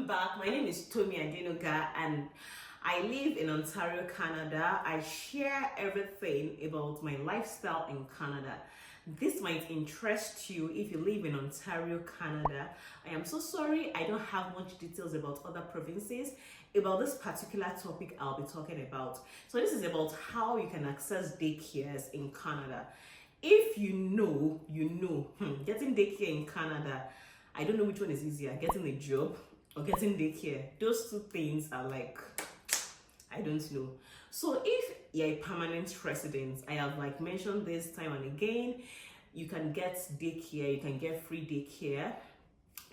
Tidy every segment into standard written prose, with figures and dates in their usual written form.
Welcome back. My name is Tomi Adenoga and I live in Ontario, Canada. I share everything about my lifestyle in Canada. This might interest you if you live in Ontario, Canada. I am so sorry I don't have much details about other provinces. About this particular topic I'll be talking about. So this is about how you can access daycares in Canada. If you know, getting daycare in Canada, I don't know which one is easier, getting a job or getting daycare. Those two things are like, I don't know. So if you're a permanent resident, I have mentioned this time and again, you can get daycare, you can get free daycare.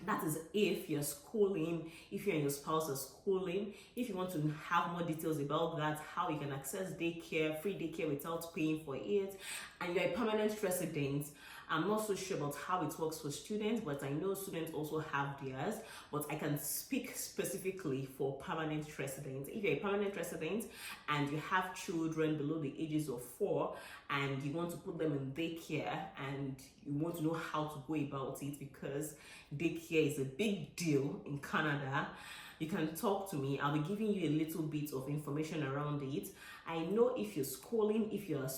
That is if you're schooling, if you and your spouse are schooling. If you want to have more details about that, how you can access daycare, free daycare without paying for it, and you're a permanent resident, I'm not so sure about how it works for students, but I know students also have theirs, but I can speak specifically for permanent residents. If you're a permanent resident and you have children below the ages of 4 and you want to put them in daycare and you want to know how to go about it because daycare is a big deal in Canada, you can talk to me. I'll be giving you a little bit of information around it. I know if you're schooling, your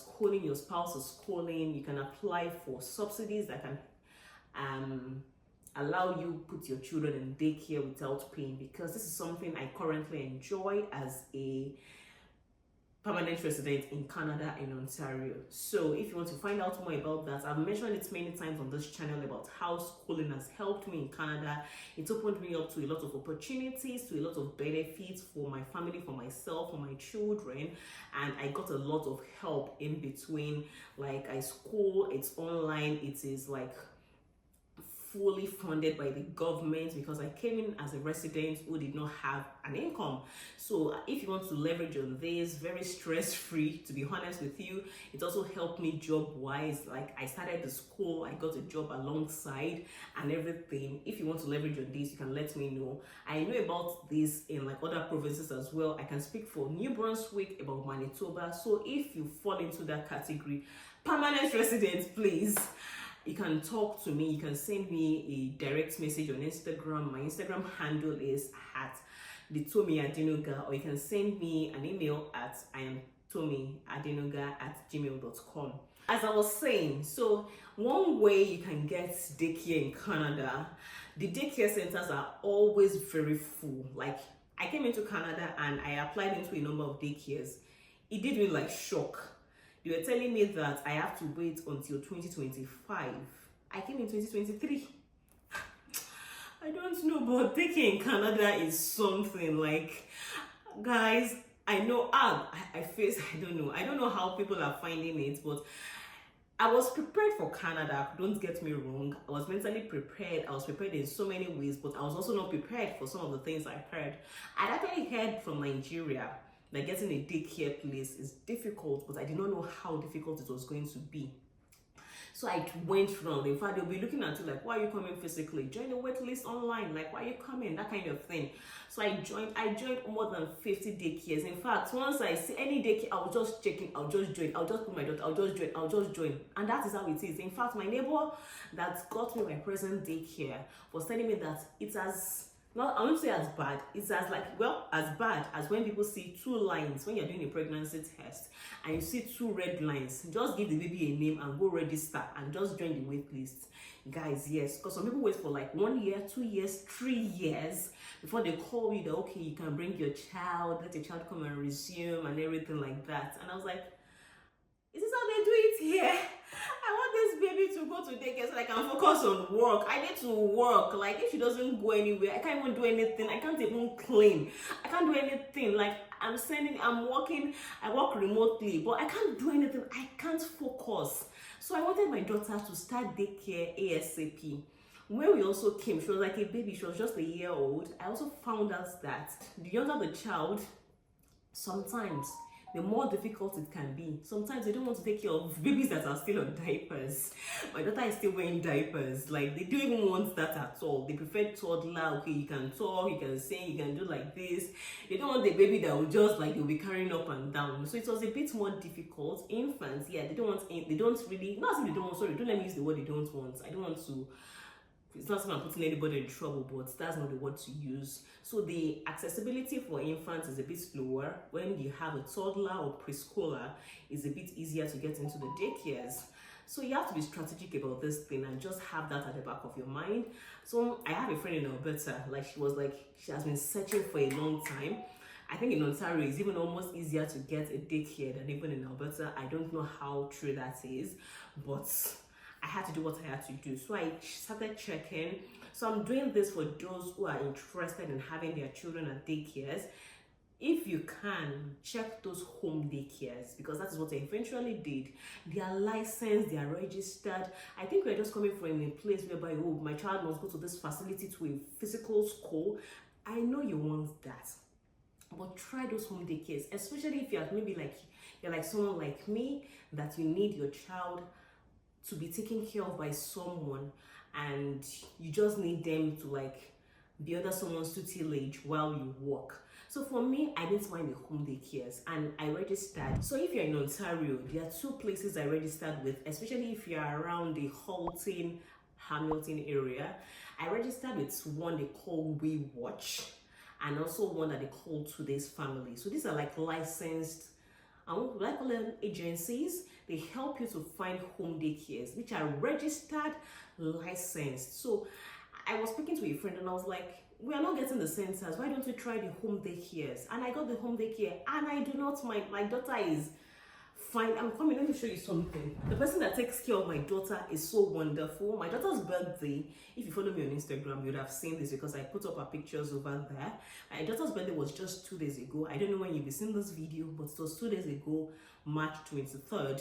spouse is schooling, you can apply for subsidies that can allow you put your children in daycare without paying, because this is something I currently enjoy as a permanent resident in Canada and Ontario. So if you want to find out more about that, I've mentioned it many times on this channel about how schooling has helped me in Canada. It opened me up to a lot of opportunities, to a lot of benefits for my family, for myself, for my children, and I got a lot of help in between. Like, I school, it's online, it is fully funded by the government because I came in as a resident who did not have an income. So if you want to leverage on this, very stress-free, to be honest with you. It also helped me job-wise. Like, I started the school, I got a job alongside and everything. If you want to leverage on this, you can let me know. I know about this in other provinces as well. I can speak for New Brunswick, about Manitoba. So if you fall into that category, permanent residents, please, you can talk to me. You can send me a direct message on Instagram. My Instagram handle is @Tomi_Adenoga, or you can send me an email at IamTomiAdenoga@gmail.com. As I was saying, so one way you can get daycare in Canada, the daycare centers are always very full. Like, I came into Canada and I applied into a number of daycares. It did me shock. They were telling me that I have to wait until 2025. I came in 2023. I don't know, but daycare in Canada is something. Guys, I know, I don't know how people are finding it, but I was prepared for Canada. Don't get me wrong. I was mentally prepared. I was prepared in so many ways, but I was also not prepared for some of the things I heard. I actually heard from Nigeria that getting a daycare place is difficult, but I did not know how difficult it was going to be. So I went round. In fact, they'll be looking at you like, why are you coming physically? Join the waitlist online. Like, why are you coming? That kind of thing. So I joined more than 50 daycares. In fact, once I see any daycare, I'll just check in, I'll just join, I'll just put my daughter, I'll just join. And that is how it is. In fact, my neighbor that got me my present daycare was telling me that it has, I won't say as bad, it's as as bad as when people see 2 lines when you're doing a pregnancy test and you see 2 red lines. Just give the baby a name and go register and just join the wait list. Guys, yes, because some people wait for 1 year, 2 years, 3 years before they call you that, okay, you can bring your child, let your child come and resume and everything like that. And I was like, is this how they do it here? I want this baby to go to daycare so I can focus on work. I need to work. If she doesn't go anywhere, I can't even do anything. I can't even clean. I can't do anything. I'm working, I work remotely, but I can't do anything. I can't focus. So I wanted my daughter to start daycare ASAP. When we also came, she was like a baby. She was just a year old. I also found out that the younger the child, sometimes the more difficult it can be. Sometimes they don't want to take care of babies that are still on diapers. My daughter is still wearing diapers. They don't even want that at all. They prefer toddler. Okay, you can talk, you can sing, you can do like this. They don't want the baby that will just you'll be carrying up and down. So it was a bit more difficult. Infants, yeah, they don't really, not as if they don't want, sorry, don't let me use the word they don't want. I don't want to it's not something I'm putting anybody in trouble, but that's not the word to use. So the accessibility for infants is a bit slower. When you have a toddler or preschooler, it's a bit easier to get into the daycares. So you have to be strategic about this thing and just have that at the back of your mind. So I have a friend in Alberta, she has been searching for a long time. I think in Ontario it's even almost easier to get a daycare than even in Alberta. I don't know how true that is, but I had to do what I had to do. So I started checking. So I'm doing this for those who are interested in having their children at daycares. If you can, check those home daycares, because that is what I eventually did. They are licensed, they are registered. I think we're just coming from a place whereby, oh, my child must go to this facility, to a physical school. I know you want that, but try those home daycares, especially if you're maybe you're like someone like me, that you need your child to be taken care of by someone, and you just need them to be under someone's tutelage while you work. So for me, I didn't find the home daycares and I registered. So if you're in Ontario, there are 2 places I registered with, especially if you're around the Halton, Hamilton area. I registered with one they call We Watch, and also one that they call Today's Family. So these are licensed, what do I call them, agencies. They help you to find home daycares, which are registered, licensed. So I was speaking to a friend and I was like, we are not getting the centers, why don't we try the home daycares? And I got the home daycare and I do not mind. My daughter is fine. I'm coming, let me show you something. The person that takes care of my daughter is so wonderful. My daughter's birthday, if you follow me on Instagram, you would have seen this because I put up her pictures over there. My daughter's birthday was just 2 days ago. I don't know when you'll be seeing this video, but it was 2 days ago, March 23rd.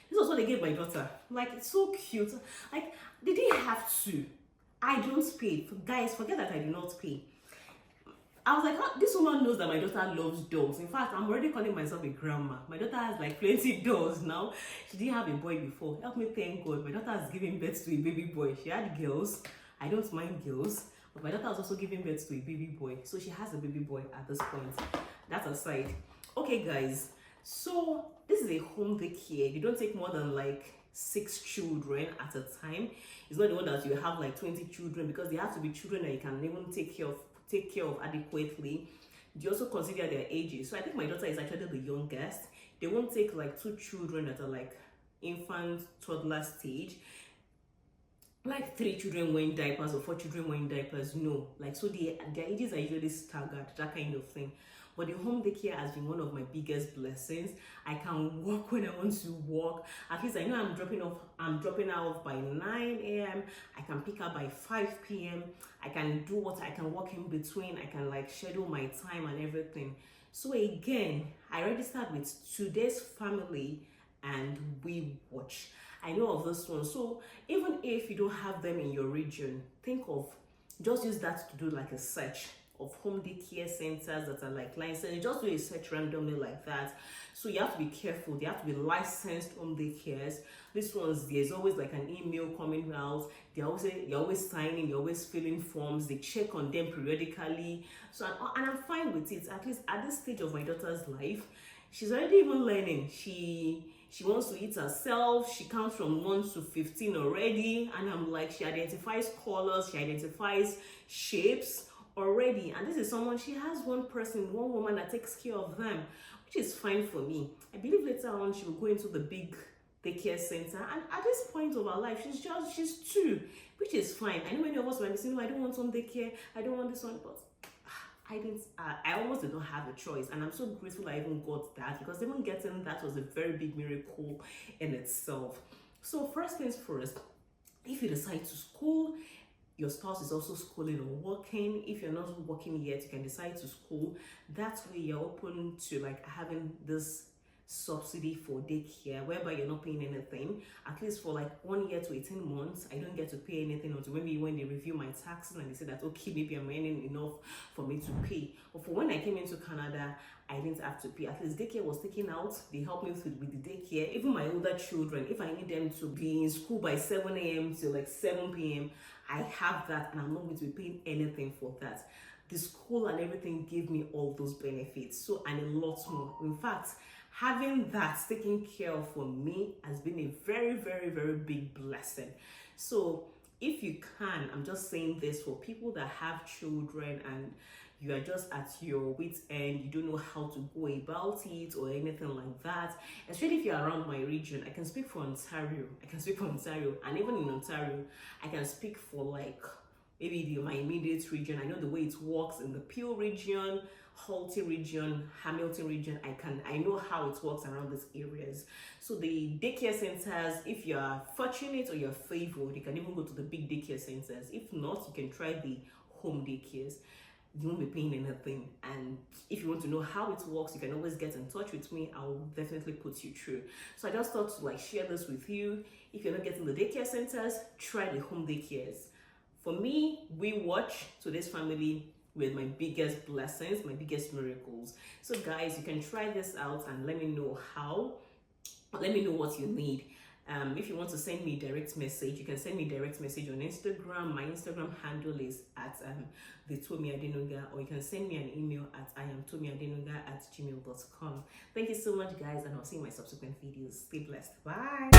This was what they gave my daughter. It's so cute. They didn't have to. I don't pay. Guys, forget that I do not pay. I was like, oh, this woman knows that my daughter loves dolls. In fact, I'm already calling myself a grandma. My daughter has plenty dolls now. She didn't have a boy before. Help me thank God. My daughter has given birth to a baby boy. She had girls. I don't mind girls. But my daughter has also given birth to a baby boy. So she has a baby boy at this point. That aside. Okay, guys. So this is a home daycare. You don't take more than 6 children at a time. It's not the one that you have 20 children, because they have to be children that you can even take care of adequately. You also consider their ages. So I think my daughter is actually the youngest. They won't take 2 children that are infant, toddler stage. 3 children wearing diapers or 4 children wearing diapers. No, so their ages are usually staggered, that kind of thing. But the home daycare has been one of my biggest blessings. I can walk when I want to walk. At least I know I'm dropping her off by 9 a.m. I can pick her by 5 p.m. I can do what I can walk in between. I can schedule my time and everything. So again, I registered with Today's Family and We Watch. I know of this one. So even if you don't have them in your region, just use that to do a search of home daycare centers that are licensed. You just do a search randomly like that. So you have to be careful. They have to be licensed home daycares. This one's, there's always an email coming out. You're always signing, you're always filling forms. They check on them periodically. So and I'm fine with it. At least at this stage of my daughter's life, she's already even learning. She wants to eat herself. She counts from 1 to 15 already. And I'm she identifies colors, she identifies shapes already. And this is someone, she has one woman that takes care of them, which is fine for me. I believe later on she will go into the big daycare center, and at this point of her life she's 2, which is fine. I know many of us might be saying, no, I don't want some daycare, I don't want this one, but I almost did not have a choice, and I'm so grateful I even got that, because even getting that was a very big miracle in itself. So first things first, if you decide to school, your spouse is also schooling or working. If you're not working yet, you can decide to school. That way you're open to having this subsidy for daycare, whereby you're not paying anything, at least for 1 year to 18 months. I don't get to pay anything until maybe when they review my taxes and they say that, okay, maybe I'm earning enough for me to pay. But for when I came into Canada, I didn't have to pay. At least daycare was taken out. They helped me with the daycare. Even my older children, if I need them to be in school by 7 a.m. till 7 p.m., I have that, and I'm not going to be paying anything for that. The school and everything gave me all those benefits, so, and a lot more. In fact, having that taken care of for me has been a very, very, very big blessing. So if you can, I'm just saying this for people that have children and you are just at your wit's end, you don't know how to go about it or anything like that, especially if you're around my region. I can speak for Ontario. And even in Ontario, I can speak for like maybe my immediate region. I know the way it works in the Peel region, Halton region, Hamilton region. I know how it works around these areas. So the daycare centers, if you are fortunate or you're favored, you can even go to the big daycare centers. If not, you can try the home daycares. You won't be paying anything. And if you want to know how it works, you can always get in touch with me. I will definitely put you through. So I just thought to like share this with you. If you're not getting the daycare centers, try the home daycares. For me, we watch today's family with my biggest blessings, my biggest miracles. So guys, you can try this out and let me know how. Let me know what you need. If you want to send me a direct message, you can send me a direct message on Instagram. My Instagram handle is at the Tomi Adenuga, or you can send me an email at iamtomiadenuga@gmail.com. Thank you so much, guys, and I'll see you in my subsequent videos. Stay blessed. Bye.